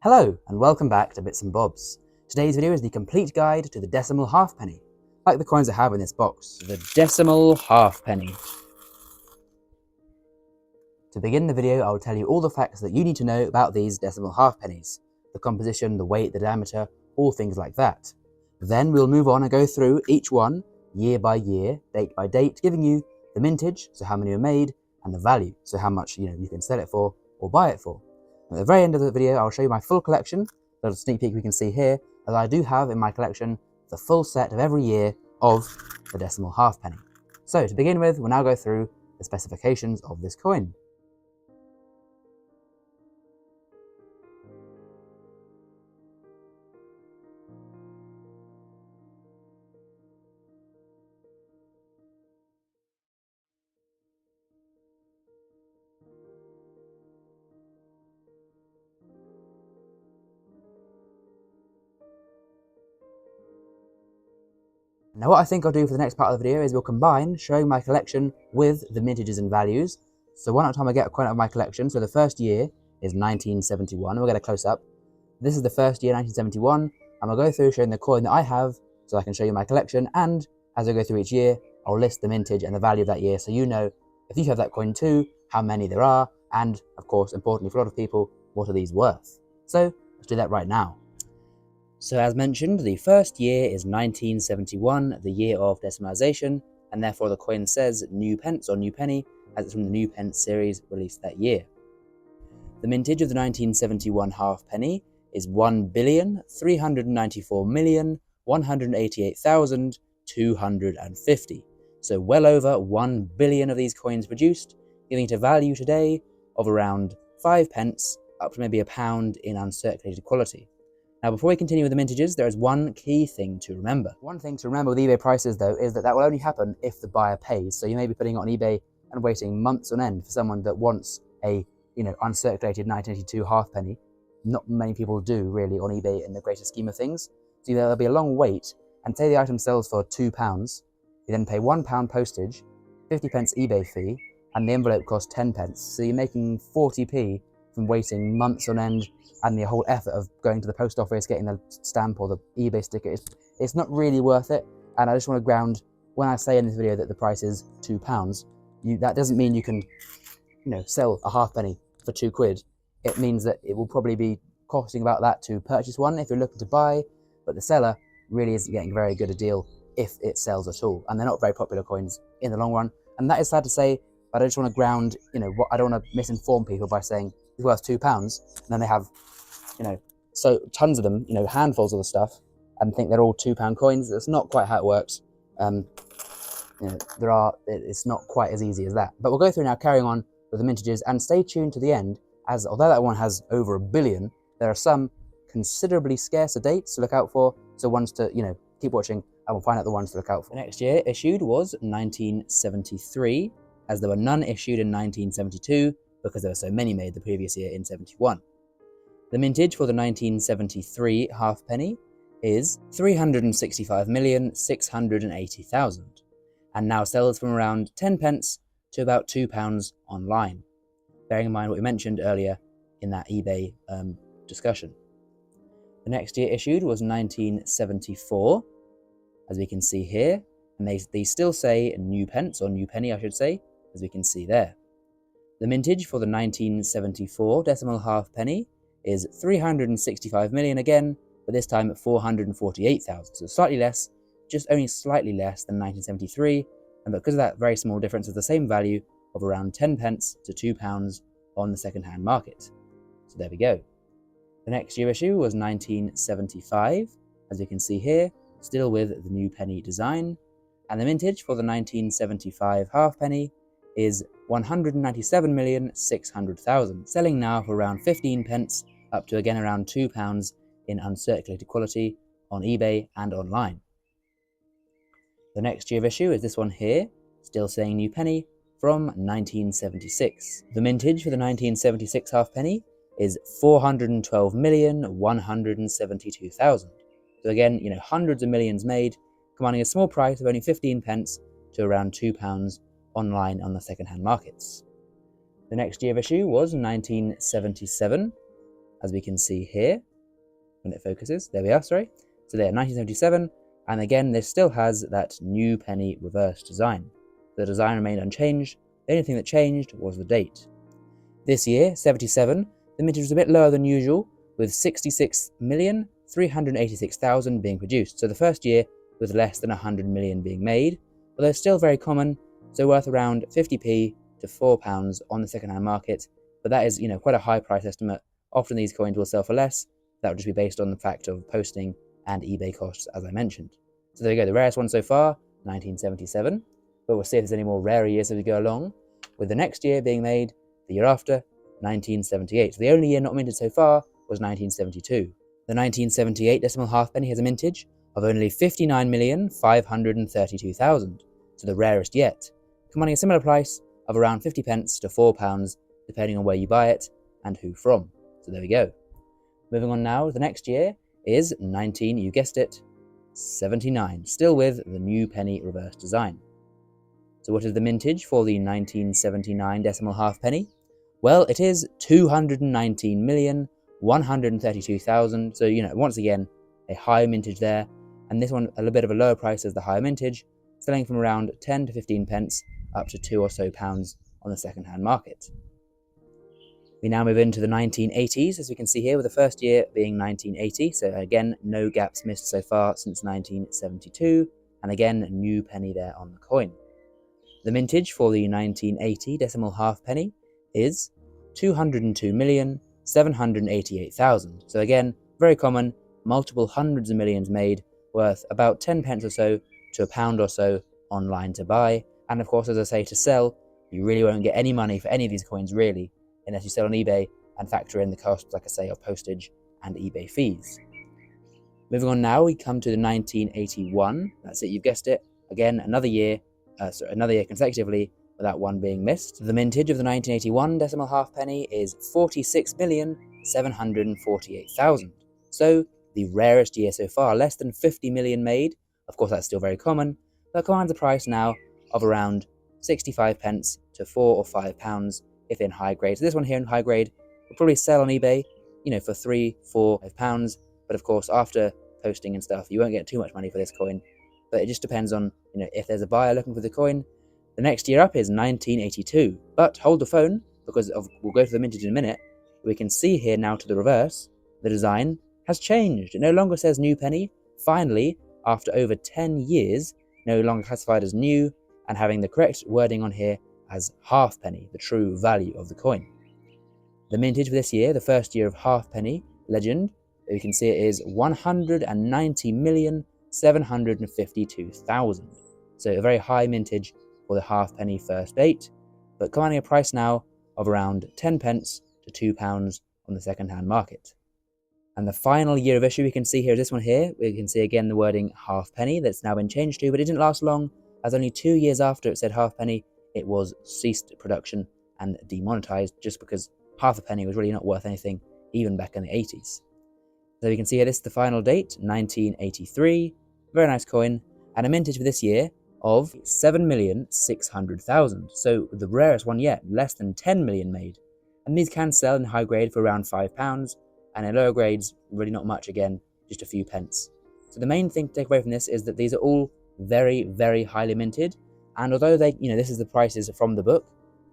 Hello and welcome back to Bits and Bobs. Today's video is the complete guide to the decimal halfpenny, like the coins I have in this box. The decimal halfpenny. To begin the video, I will tell you all the facts that you need to know about these decimal halfpennies. The composition, the weight, the diameter, all things like that. Then we'll move on and go through each one, year by year, date by date, giving you the mintage, so how many are made, and the value, so how much you can sell it for or buy it for. At the very end of the video, I'll show you my full collection, a little sneak peek we can see here, as I do have in my collection the full set of every year of the decimal halfpenny. So to begin with, we'll now go through the specifications of this coin. Now what I think I'll do for the next part of the video is we'll combine showing my collection with the mintages and values. So one at a time I get a coin out of my collection. So the first year is 1971. We'll get a close up. This is the first year, 1971. And I'll go through showing the coin that I have so I can show you my collection. And as I go through each year, I'll list the mintage and the value of that year so you know if you have that coin too, how many there are, and of course, importantly for a lot of people, what are these worth? So let's do that right now. So as mentioned, the first year is 1971, the year of decimalisation, and therefore the coin says new pence or new penny, as it's from the new pence series released that year. The mintage of the 1971 halfpenny is 1,394,188,250. So well over 1 billion of these coins produced, giving it a value today of around 5 pence, up to maybe £1 in uncirculated quality. Now, before we continue with the mintages, there is one key thing to remember. One thing to remember with eBay prices, though, is that will only happen if the buyer pays. So you may be putting it on eBay and waiting months on end for someone that wants a, uncirculated 1982 halfpenny. Not many people do, really, on eBay in the greater scheme of things. So there'll be a long wait, and say the item sells for £2, you then pay £1 postage, 50p eBay fee, and the envelope costs 10p. So you're making 40p from waiting months on end, and the whole effort of going to the post office, getting the stamp or the eBay sticker, it's not really worth it. And I just want to ground, when I say in this video that the price is £2, that doesn't mean you can, sell a halfpenny for £2. It means that it will probably be costing about that to purchase one if you're looking to buy, but the seller really isn't getting very good a deal if it sells at all. And they're not very popular coins in the long run. And that is sad to say, but I just want to ground, I don't want to misinform people by saying it's worth £2, and then they have, so tons of them, handfuls of the stuff, and think they're all £2 coins. That's not quite how it works. It's not quite as easy as that. But we'll go through now, carrying on with the mintages, and stay tuned to the end, as although that one has over 1 billion, there are some considerably scarcer dates to look out for. So ones to, keep watching, and we'll find out the ones to look out for. The next year issued was 1973, as there were none issued in 1972, because there were so many made the previous year in 71. The mintage for the 1973 halfpenny is 365,680,000, and now sells from around 10p to about £2 online, bearing in mind what we mentioned earlier in that eBay discussion. The next year issued was 1974, as we can see here, and they still say new pence, or new penny I should say, as we can see there. The mintage for the 1974 decimal halfpenny is 365 million again, but this time at 448,000, so slightly less, just only slightly less than 1973, and because of that very small difference, is the same value of around 10p to £2 on the second-hand market. So there we go. The next year issue was 1975, as you can see here, still with the new penny design, and the mintage for the 1975 halfpenny is 197,600,000, selling now for around 15p, up to again around £2 in uncirculated quality on eBay and online. The next year issue is this one here, still saying new penny, from 1976. The mintage for the 1976 halfpenny is 412,172,000. So again, hundreds of millions made, commanding a small price of only 15p to around £2 online on the second-hand markets. The next year issue was 1977, as we can see here, when it focuses. There we are, sorry. So there, 1977, and again, this still has that new penny reverse design. The design remained unchanged. The only thing that changed was the date. This year, 77, the mintage was a bit lower than usual, with 66,386,000 being produced. So the first year with less than 100 million being made, although still very common, so worth around 50p to £4 on the second-hand market. But that is, quite a high price estimate. Often these coins will sell for less. That would just be based on the fact of posting and eBay costs, as I mentioned. So there we go, the rarest one so far, 1977. But we'll see if there's any more rarer years as we go along, with the next year being made the year after, 1978. So the only year not minted so far was 1972. The 1978 decimal halfpenny has a mintage of only 59,532,000, so the rarest yet, commanding a similar price of around 50 pence to £4, depending on where you buy it and who from. So there we go. Moving on now, the next year is you guessed it, 79, still with the new penny reverse design. So what is the mintage for the 1979 decimal halfpenny? Well, it is 219,132,000. So, once again, a high mintage there. And this one, a little bit of a lower price as the higher mintage, selling from around 10 to 15 pence up to £2 or so on the second-hand market. We now move into the 1980s, as we can see here, with the first year being 1980. So again, no gaps missed so far since 1972. And again, a new penny there on the coin. The mintage for the 1980 decimal halfpenny is 202,788,000. So again, very common, multiple hundreds of millions made, worth about 10 pence or so to £1 or so online to buy. And of course, as I say, to sell, you really won't get any money for any of these coins really, unless you sell on eBay and factor in the costs, like I say, of postage and eBay fees. Moving on now, we come to the 1981. That's it, you've guessed it. Again, another year consecutively without one being missed. The mintage of the 1981 decimal halfpenny is 46,748,000. So the rarest year so far, less than 50 million made. Of course, that's still very common, but commands a price now of around 65 pence to £4 or £5 if in high grade. So this one here in high grade will probably sell on eBay, for £3, £4, £5. But of course, after posting and stuff, you won't get too much money for this coin. But it just depends on, if there's a buyer looking for the coin. The next year up is 1982. But hold the phone, because we'll go to the mintage in a minute. We can see here now to the reverse, the design has changed. It no longer says new penny. Finally, after over 10 years, no longer classified as new, and having the correct wording on here as halfpenny, the true value of the coin. The mintage for this year, the first year of halfpenny legend, you can see it is 190,752,000. So a very high mintage for the halfpenny first date, but commanding a price now of around 10 pence to £2 on the second-hand market. And the final year of issue we can see here is this one here. We can see again the wording halfpenny that's now been changed to, but it didn't last long, as only 2 years after it said halfpenny, it was ceased production and demonetized, just because half a penny was really not worth anything, even back in the 80s. So we can see here, this is the final date, 1983, very nice coin, and a mintage for this year of 7,600,000. So the rarest one yet, less than 10 million made. And these can sell in high grade for around £5, and in lower grades, really not much again, just a few pence. So the main thing to take away from this is that these are all very, very highly minted, and although this is the prices from the book,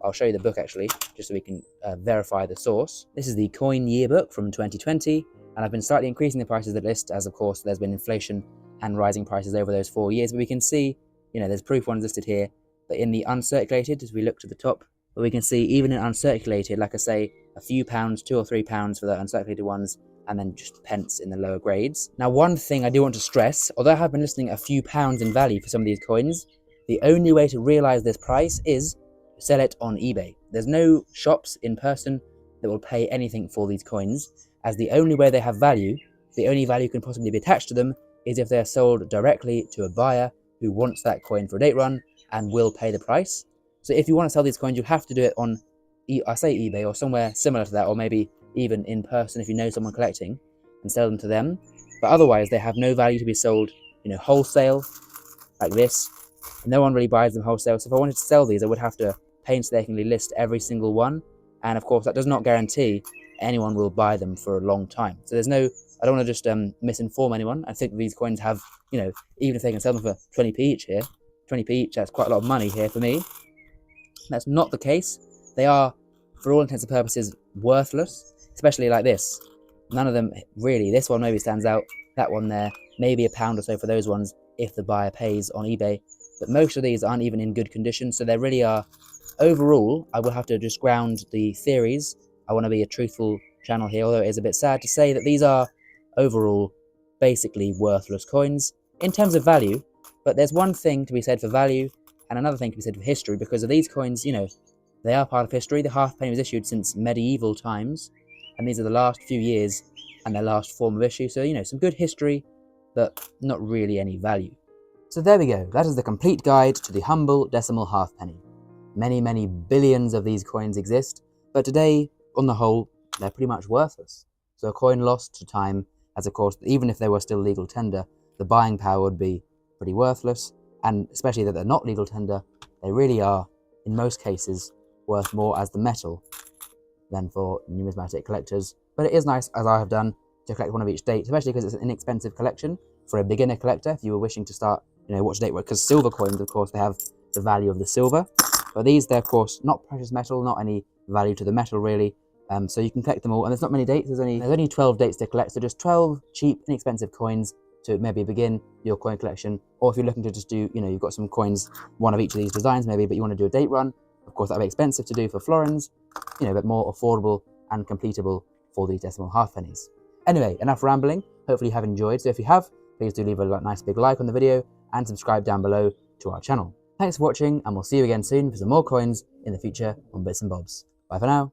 I'll show you the book actually, just so we can verify the source. This is the Coin Yearbook from 2020, and I've been slightly increasing the prices of the list, as of course there's been inflation and rising prices over those 4 years, but we can see, there's proof ones listed here, but in the uncirculated, as we look to the top, but we can see even in uncirculated, like I say, a few pounds, £2 or £3 for the uncirculated ones, and then just pence in the lower grades. Now, one thing I do want to stress, although I have been listing a few pounds in value for some of these coins, the only way to realize this price is to sell it on eBay. There's no shops in person that will pay anything for these coins, as the only way they have value, the only value can possibly be attached to them, is if they're sold directly to a buyer who wants that coin for a date run and will pay the price. So if you want to sell these coins, you have to do it on, eBay or somewhere similar to that, or maybe even in person if you know someone collecting, and sell them to them. But otherwise, they have no value to be sold, wholesale, like this. And no one really buys them wholesale. So if I wanted to sell these, I would have to painstakingly list every single one. And of course, that does not guarantee anyone will buy them for a long time. So there's no, I don't want to just misinform anyone. I think these coins have, you know, even if they can sell them for 20p each here, 20p each, that's quite a lot of money here for me. That's not the case. They are, for all intents and purposes, worthless, especially like this. None of them really, this one maybe stands out, that one there, maybe £1 or so for those ones if the buyer pays on eBay. But most of these aren't even in good condition, so they really are, overall, I will have to just ground the theories. I want to be a truthful channel here, although it is a bit sad to say that these are, overall, basically worthless coins in terms of value. But there's one thing to be said for value, and another thing to be said for history, because of these coins, you know, they are part of history. The halfpenny was issued since medieval times, and these are the last few years and their last form of issue. So, you know, some good history, but not really any value. So there we go. That is the complete guide to the humble decimal halfpenny. Many, many billions of these coins exist, but today, on the whole, they're pretty much worthless. So a coin lost to time, as of course, even if they were still legal tender, the buying power would be pretty worthless, and especially that they're not legal tender, they really are, in most cases, worth more as the metal than for numismatic collectors. But it is nice, as I have done, to collect one of each date, especially because it's an inexpensive collection for a beginner collector. If you were wishing to start, you know, watch date work, because silver coins, of course, they have the value of the silver. But these, they're of course not precious metal, not any value to the metal really. So you can collect them all, and there's not many dates. There's only 12 dates to collect, so just 12 cheap, inexpensive coins to maybe begin your coin collection. Or if you're looking to just do, you know, you've got some coins, one of each of these designs maybe, but you want to do a date run. Of course, that'd be expensive to do for florins, you know, but more affordable and completable for these decimal halfpennies. Anyway, enough rambling. Hopefully you have enjoyed. So if you have, please do leave a nice big like on the video and subscribe down below to our channel. Thanks for watching, and we'll see you again soon for some more coins in the future on Bits and Bobs. Bye for now.